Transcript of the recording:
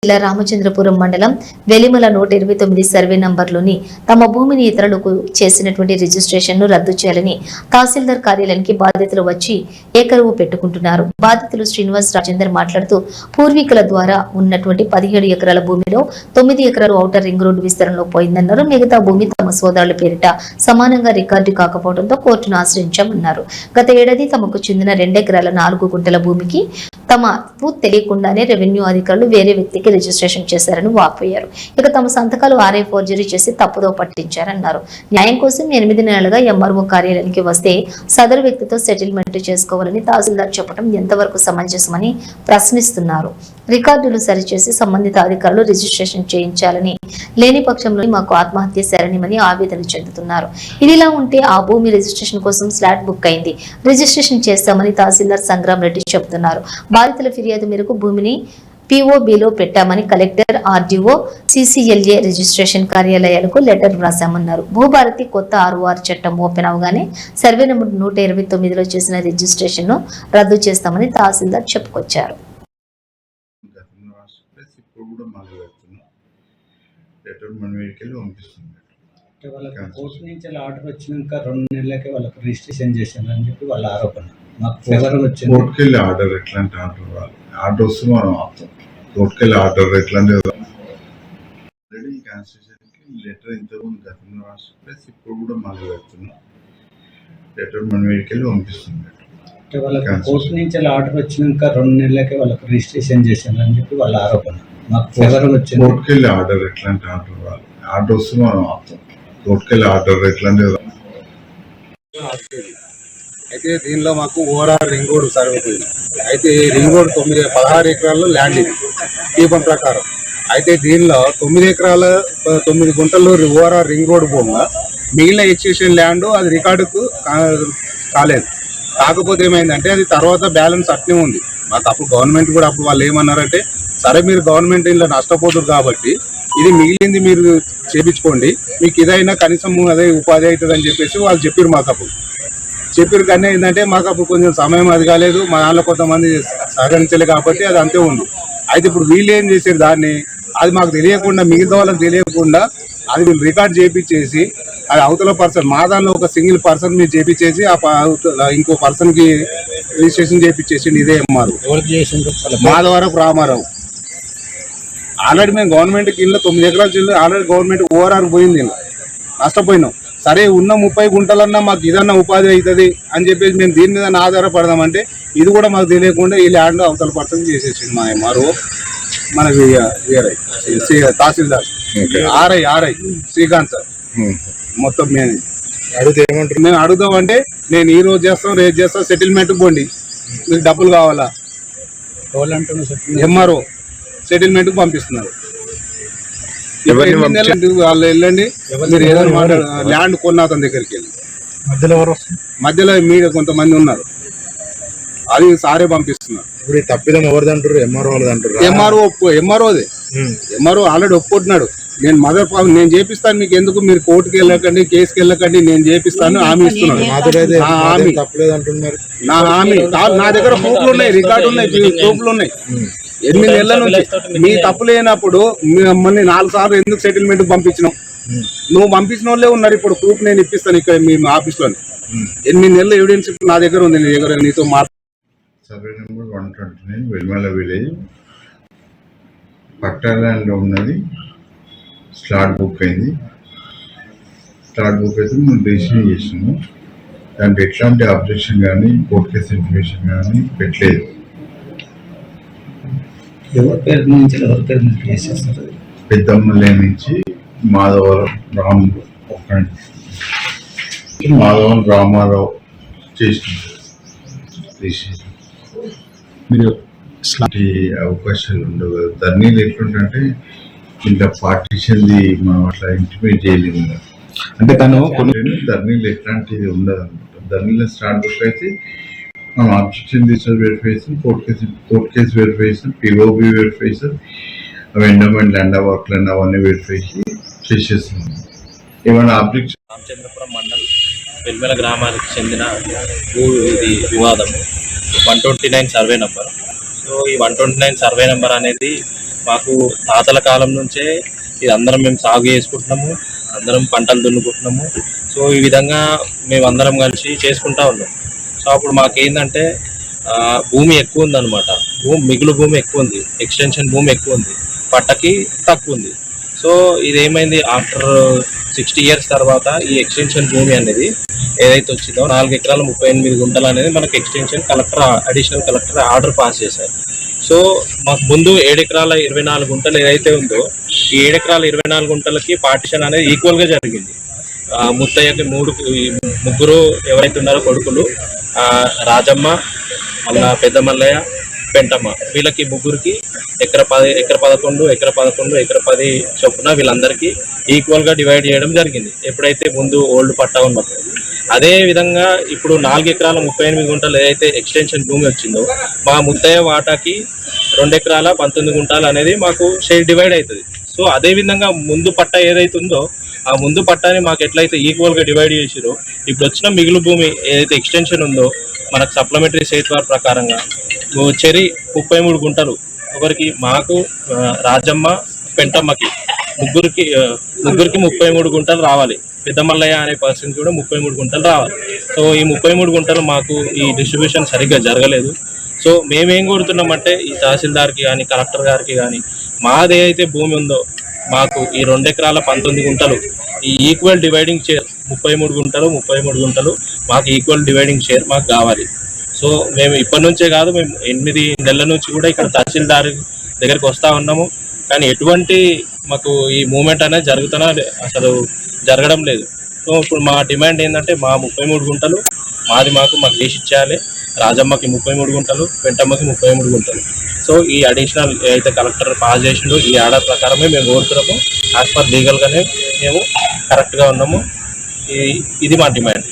జిల్లా రామచంద్రపురం మండలం వెలిమల 129 సర్వే నంబర్లోని తమ భూమిని ఇతరులకు చేసినటువంటి రిజిస్ట్రేషన్ను రద్దు చేయాలని తహసీల్దార్ కార్యాలయానికి బాధితులు వచ్చి ఏకరువు పెట్టుకుంటున్నారు. బాధితులు శ్రీనివాస్ రాజేందర్ మాట్లాడుతూ పూర్వీకుల ద్వారా ఉన్నటువంటి 17 ఎకరాల భూమిలో 9 ఎకరాలు ఔటర్ రింగ్ రోడ్డు విస్తరణలో పోయిందన్నారు. మిగతా భూమి తమ సోదరుల పేరిట సమానంగా రికార్డు కాకపోవడంతో కోర్టును ఆశ్రయించామన్నారు. గత ఏడాది తమకు చెందిన 2 ఎకరాల 4 గుంటల భూమికి తమకు తెలియకుండానే రెవెన్యూ అధికారులు వేరే వ్యక్తికి రిజిస్ట్రేషన్ చేశారని వాపోయారు. ఇక తమ సంతకాలు ఆర్ఐ ఫోర్జరీ చేసి తప్పుదో పట్టించారన్నారు. న్యాయం కోసం 8 నెలలుగా ఎంఆర్ఓ కార్యాలయానికి వస్తే సదరు వ్యక్తితో సెటిల్మెంట్ చేసుకోవాలని తహసీల్దార్ చెప్పడం ఎంతవరకు సమంజసమని ప్రశ్నిస్తున్నారు. రికార్డులు సరిచేసి సంబంధిత అధికారులు రిజిస్ట్రేషన్ చేయించాలని, లేని పక్షంలో మాకు ఆత్మహత్య శరణ్యమని ఆవేదన చెందుతున్నారు. ఇదిలా ఉంటే ఆ భూమి రిజిస్ట్రేషన్ కోసం స్లాట్ బుక్ అయింది, రిజిస్ట్రేషన్ చేస్తామని తహసీల్దార్ సంగ్రామ్ రెడ్డి చెబుతున్నారు. బాధితుల ఫిర్యాదు మేరకు భూమిని POBలో పెట్టామని కలెక్టర్, RDO, CCLA రిజిస్ట్రేషన్ కార్యాలయాలకు లెటర్ వ్రాసామన్నారు. భూభారతి కొత్త ROR చట్టం ఓపెన్ అవగానే సర్వే నెంబర్ 129లో చేసిన రిజిస్ట్రేషన్ ను రద్దు చేస్తామని తహసీల్దార్ చెప్పుకొచ్చారు. కోర్టు నుంచి ఆర్డర్ వచ్చినాక 2 నెలలకే వాళ్ళకి రిజిస్ట్రేషన్ చేశానని చెప్పి వాళ్ళ ఆరోపణ. మాకు ఫేవర్ వచ్చింది. కోర్టుకెళ్ళి ఆర్డర్ ఎట్లాంటి ఆర్డర్ వస్తే మనం ఆపుతాం. కోర్టుకెళ్ళి ఆర్డర్ ఎట్లాంటి ఆల్రెడీ కాన్స్టిట్యూషన్కి లెటర్ ఇంతకుముందు గతంలో రాసి ప్లస్ ఇప్పుడు కూడా మళ్ళీ పెడుతున్నాం. లెటర్ మన వీడికెళ్ళి పంపిస్తుంది. వాళ్ళకి కోర్టు నుంచి ఆర్డర్ వచ్చినాక 2 నెలలకే వాళ్ళకి రిజిస్ట్రేషన్ చేశానని చెప్పి వాళ్ళ ఆరోపణ. మాకు ఫేవర్ వచ్చింది. కోర్టుకెళ్ళి ఆర్డర్ ఎట్లాంటి ఆర్డర్ వస్తే మనం ఆపుతాం. కోర్టుకెళ్ళి ఆర్డర్ ఎట్లాంటి అయితే దీనిలో మాకు ఓవరాల్ రింగ్ రోడ్ సర్వే పోయింది. అయితే ఈ రింగ్ రోడ్ 16 ఎకరాల్లో ల్యాండ్ ఇది దీపం ప్రకారం. అయితే దీనిలో 9 ఎకరాల 9 గుంటల్లో ఓవరాల్ రింగ్ రోడ్ పోగా మిగిలిన ఎక్స్టెన్షన్ ల్యాండ్ అది రికార్డుకు కాలేదు. కాకపోతే ఏమైందంటే అది తర్వాత బ్యాలెన్స్ అట్నే ఉంది. మాకు అప్పుడు గవర్నమెంట్ కూడా అప్పుడు వాళ్ళు ఏమన్నారంటే, సరే మీరు గవర్నమెంట్ ఇంట్లో నష్టపోతుంది కాబట్టి ఇది మిగిలింది మీరు చేపించుకోండి, మీకు ఇదైనా కనీసం అదే ఉపాధి అవుతుంది అని చెప్పేసి వాళ్ళు చెప్పారు. మాకు అప్పుడు చెప్పారు కానీ ఏంటంటే మాకు అప్పుడు కొంచెం సమయం అది కాలేదు, మా దాంట్లో కొంతమంది సహకరించలేదు కాబట్టి అది అంతే ఉంది. అయితే ఇప్పుడు వీళ్ళు ఏం చేశారు, దాన్ని అది మాకు తెలియకుండా, మిగతా వాళ్ళకి తెలియకుండా అది వీళ్ళు రికార్డ్ చేయించేసి అది అవతల పర్సన్, మా దానిలో ఒక సింగిల్ పర్సన్ మీరు చేయించేసి ఇంకో పర్సన్కి రిజిస్ట్రేషన్ చేయించేసి ఇదే అమ్మారు. మాధవరపు రామారావు. ఆల్రెడీ మేము గవర్నమెంట్కి ఇల్లు 9 ఎకరాలు చెల్లి ఆల్రెడీ గవర్నమెంట్ ఓఆర్ఆర్ పోయింది, నష్టపోయినాం. సరే ఉన్న 30 గుంటలన్నా మాకు ఇదన్నా ఉపాధి అవుతుంది అని చెప్పేసి మేము దీని మీద ఆధారపడదామంటే ఇది కూడా మాకు తెలియకుండా ఈ ల్యాండ్ అవతల పర్సన్ చేసేసింది మా ఎంఆర్ఓ, మన తహసీల్దార్ ఆర్ఐ శ్రీకాంత్ సార్. మొత్తం మేము అడుగుతామంటే నేను ఈ రోజు చేస్తాం, రేపు చేస్తాం, సెటిల్మెంట్ పోండి, మీకు డబ్బులు కావాలా, ఎంఆర్ఓ సెటిల్మెంట్కి పంపిస్తున్నారు. వాళ్ళు వెళ్ళండి, మీరు ఏదైనా మాట్లాడు, ల్యాండ్ కొన్న అతని దగ్గరికి వెళ్ళి మధ్యలో మీడియా కొంతమంది ఉన్నారు, అది సారే పంపిస్తున్నారు. ఇప్పుడు తప్పిదం ఎవరిది అంటారు? ఎంఆర్ఓదే. ఎంఆర్ఓ ఆల్రెడీ ఒప్పుకుంటున్నాడు, నేను నేను చేపిస్తాను, మీకు ఎందుకు, మీరు కోర్టుకి వెళ్ళకండి, కేసుకి వెళ్ళకండి, నేను చేపిస్తాను హామీ ఇస్తున్నాను. నా హామీ నా దగ్గర ప్రూఫ్లు ఉన్నాయి, రికార్డు ఉన్నాయి, ప్రూఫ్లు ఉన్నాయి. 8 నెలల నుంచి మీ తప్పు లేనప్పుడు మిమ్మల్ని 4 సార్లు ఎందుకు సెటిల్మెంట్ పంపించినావు? నువ్వు పంపించిన వాళ్ళే ఉన్నారు. ఇప్పుడు ప్రూఫ్ నేను ఇప్పిస్తాను ఇక్కడ మీ ఆఫీస్లోనే. 8 నెలల ఎవిడెన్స్ నా దగ్గర ఉంది, నీ దగ్గర నీతో సర్వే నెంబర్ 129 వెల్మల విలేజ్ పట్టాలలో ఉన్నది. స్లాట్ బుక్ అయింది. స్లాట్ బుక్ అయితే మనం రిజిస్టర్ చేసినాము. దానికి ఎట్లాంటి అబ్జెక్షన్ కానీ కోర్ట్ కేసు ఇన్ఫర్మేషన్ కానీ పెట్టలేదు. పెద్దమ్మలే నుంచి మాధవరం రామారావు చేసినారు. మీరు అవకాశాలు ఉండవు కదా. ధర్నీలు ఎట్లుంటే ఇంత పార్టీషన్ది మనం అట్లా ఇంటిమేట్ చేయలేము. అంటే తను ధర్నీలు ఎట్లాంటిది ఉండదు అనమాట. ధర్నీలో స్టార్ట్ బుక్ అయితే మనం అబ్జెక్షన్ తీసుకొని verification, court case verification, POB verification, endowment land వర్క్లు అవన్నీ వెరిఫై చేసేస్తున్నాం. ఏమైనా అబ్జెక్షన్. రామచంద్రపురం మండల్ వెల్మెల గ్రామానికి చెందిన ఇది వివాదము 129 సర్వే నెంబర్. సో ఈ 129 సర్వే నెంబర్ అనేది మాకు తాతల కాలం నుంచే ఇది అందరం మేము సాగు చేసుకుంటున్నాము, అందరం పంటలు దున్నుకుంటున్నాము. సో ఈ విధంగా మేము అందరం కలిసి చేసుకుంటా ఉన్నాం. సో అప్పుడు మాకేందంటే భూమి ఎక్కువ ఉందన్నమాట, మిగులు భూమి ఎక్కువ ఉంది, ఎక్స్టెన్షన్ భూమి ఎక్కువ ఉంది, పట్టకి తక్కువ ఉంది. సో ఇదేమైంది, ఆఫ్టర్ 60 years తర్వాత ఈ ఎక్స్టెన్షన్ భూమి అనేది ఏదైతే వచ్చిందో 4 ఎకరాల 38 గుంటలు అనేది మనకి extension additional collector order pass చేశారు. సో మాకు ముందు 7 ఎకరాల 24 గుంటలు ఏదైతే ఉందో ఈ 7 ఎకరాల 24 గుంటలకి పార్టిషన్ అనేది ఈక్వల్గా జరిగింది. ముత్తయ్యకి ముగ్గురు ఎవరైతే ఉన్నారో కొడుకులు, రాజమ్మ, మళ్ళా పెద్ద మల్లయ్య, పెంటమ్మ, వీళ్ళకి ముగ్గురికి ఎకర 11 ఎకర 10 చొప్పున వీళ్ళందరికీ ఈక్వల్గా డివైడ్ చేయడం జరిగింది ఎప్పుడైతే ముందు ఓల్డ్ పట్టా ఉన్నప్పుడు. అదే విధంగా ఇప్పుడు 4 ఎకరాల 38 గుంటలు ఏదైతే ఎక్స్టెన్షన్ భూమి వచ్చిందో మా ముత్తయ్య వాటాకి 2 ఎకరాల 19 గుంటలు అనేది మాకు షేర్ డివైడ్ అవుతుంది. సో అదే విధంగా ముందు పట్టా ఏదైతే ఉందో ఆ ముందు పట్టాని మాకు ఎట్లయితే ఈక్వల్గా డివైడ్ చేసిరో ఇప్పుడు వచ్చిన మిగులు భూమి ఏదైతే ఎక్స్టెన్షన్ ఉందో మనకు సప్లిమెంటరీ సేట్వార్ ప్రకారంగా చెరి 33 గుంటలు ఒకరికి, మాకు రాజమ్మ, పెంటమ్మకి ముగ్గురికి 33 గుంటలు రావాలి. పెద్ద మల్లయ్య అనే పర్సన్ కూడా 33 గుంటలు రావాలి. సో ఈ 33 గుంటలు మాకు ఈ డిస్ట్రిబ్యూషన్ సరిగ్గా జరగలేదు. సో మేమేం కోరుతున్నామంటే ఈ తహసీల్దార్కి కానీ కలెక్టర్ గారికి కానీ మాదేదైతే భూమి ఉందో మాకు ఈ 2 ఎకరాల 19 గుంటలు ఈ ఈక్వల్ డివైడింగ్ షేర్ 33 గుంటలు మాకు ఈక్వల్ డివైడింగ్ షేర్ మాకు కావాలి. సో మేము ఇప్పటి నుంచే కాదు, మేము 8 నెలల నుంచి కూడా ఇక్కడ తహసీల్దార్ దగ్గరికి వస్తూ ఉన్నాము, కానీ ఎటువంటి మాకు ఈ మూమెంట్ అనేది అసలు జరగడం లేదు. సో ఇప్పుడు మా డిమాండ్ ఏంటంటే మా 33 గుంటలు మాకు చేసి ఇచ్చేయాలి, రాజమ్మకి 33 గుంటలు, పెంటమ్మకి 33 గుంటలు. సో ఈ అడిషనల్ ఏదైతే కలెక్టర్ పాస్ చేసిండో ఈ ఆర్డర్ ప్రకారమే మేము కోరుతున్నాము. యాజ్ పర్ లీగల్గానే మేము కరెక్ట్గా ఉన్నాము. ఇది మా డిమాండ్.